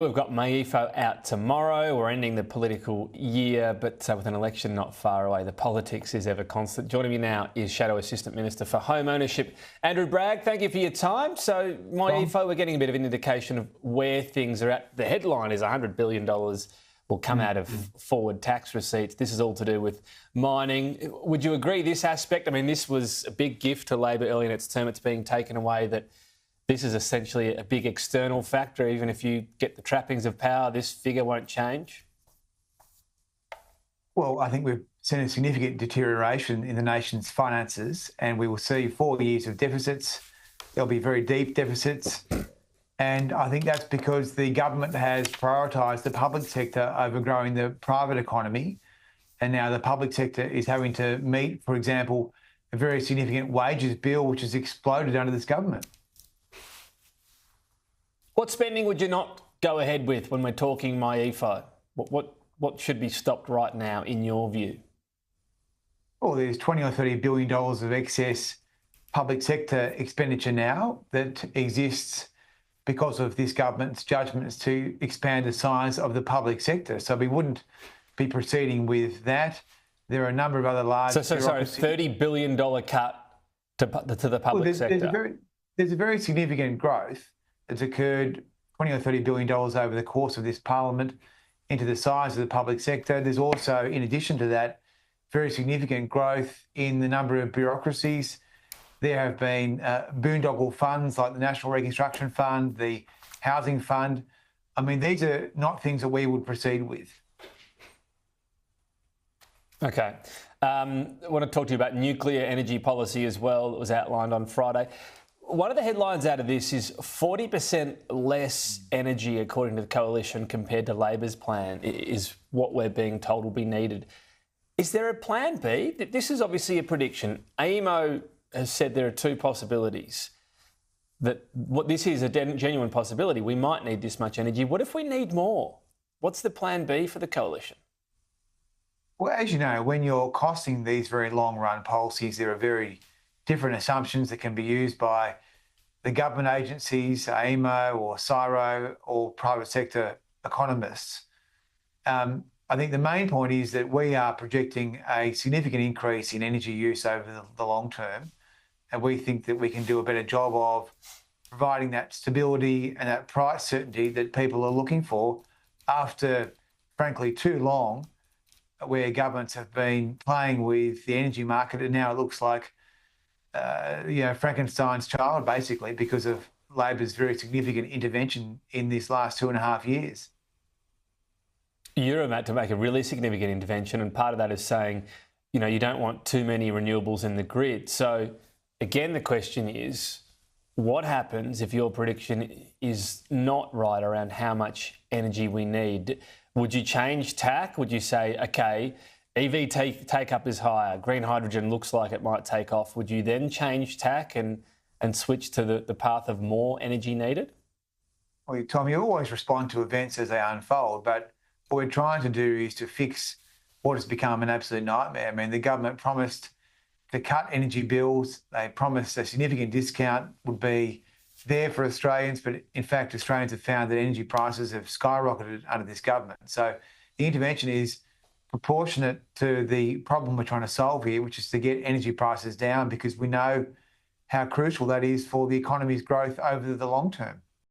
We've got MAEFO out tomorrow. We're ending the political year, but with an election not far away, the politics is ever constant. Joining me now is Shadow Assistant Minister for Home Ownership, Andrew Bragg. Thank you for your time. So, MAEFO, we're getting a bit of an indication of where things are at. The headline is $100 billion will come out of forward tax receipts. This is all to do with mining. Would you agree this aspect? I mean, this was a big gift to Labor early in its term. It's being taken away. That this is essentially a big external factor. Even if you get the trappings of power, this figure won't change? Well, I think we've seen a significant deterioration in the nation's finances, and we will see 4 years of deficits. There'll be very deep deficits. And I think that's because the government has prioritised the public sector over growing the private economy. And now the public sector is having to meet, for example, a very significant wages bill, which has exploded under this government. What spending would you not go ahead with when we're talking MAEFO? What should be stopped right now, in your view? Well, there's $20 or $30 billion of excess public sector expenditure now that exists because of this government's judgments to expand the size of the public sector. So we wouldn't be proceeding with that. There are a number of other large... So $30 billion cut to the public sector. There's a very significant growth that's occurred, $20 or $30 billion over the course of this parliament into the size of the public sector. There's also, in addition to that, very significant growth in the number of bureaucracies. There have been boondoggle funds like the National Reconstruction Fund, the Housing Fund. I mean, these are not things that we would proceed with. Okay. I want to talk to you about nuclear energy policy as well. That was outlined on Friday. One of the headlines out of this is 40% less energy, according to the coalition, compared to Labor's plan, is what we're being told will be needed. Is there a plan B? This is obviously a prediction. AEMO has said there are two possibilities. That what this is a genuine possibility. We might need this much energy. What if we need more? What's the plan B for the coalition? Well, as you know, when you're costing these very long-run policies, there are very different assumptions that can be used by the government agencies, AEMO or CSIRO or private sector economists. I think the main point is that we are projecting a significant increase in energy use over the long term, and we think that we can do a better job of providing that stability and that price certainty that people are looking for after, frankly, too long where governments have been playing with the energy market, and now it looks like Frankenstein's child, basically, because of Labor's very significant intervention in this last 2.5 years. You're about to make a really significant intervention, and part of that is saying, you don't want too many renewables in the grid. So, again, the question is, what happens if your prediction is not right around how much energy we need? Would you change tack? Would you say, OK, EV take-up is higher, green hydrogen looks like it might take off. Would you then change tack and switch to the path of more energy needed? Well, Tom, you always respond to events as they unfold, but what we're trying to do is to fix what has become an absolute nightmare. I mean, the government promised to cut energy bills. They promised a significant discount would be there for Australians, but in fact, Australians have found that energy prices have skyrocketed under this government. So the intervention is proportionate to the problem we're trying to solve here, which is to get energy prices down, because we know how crucial that is for the economy's growth over the long term.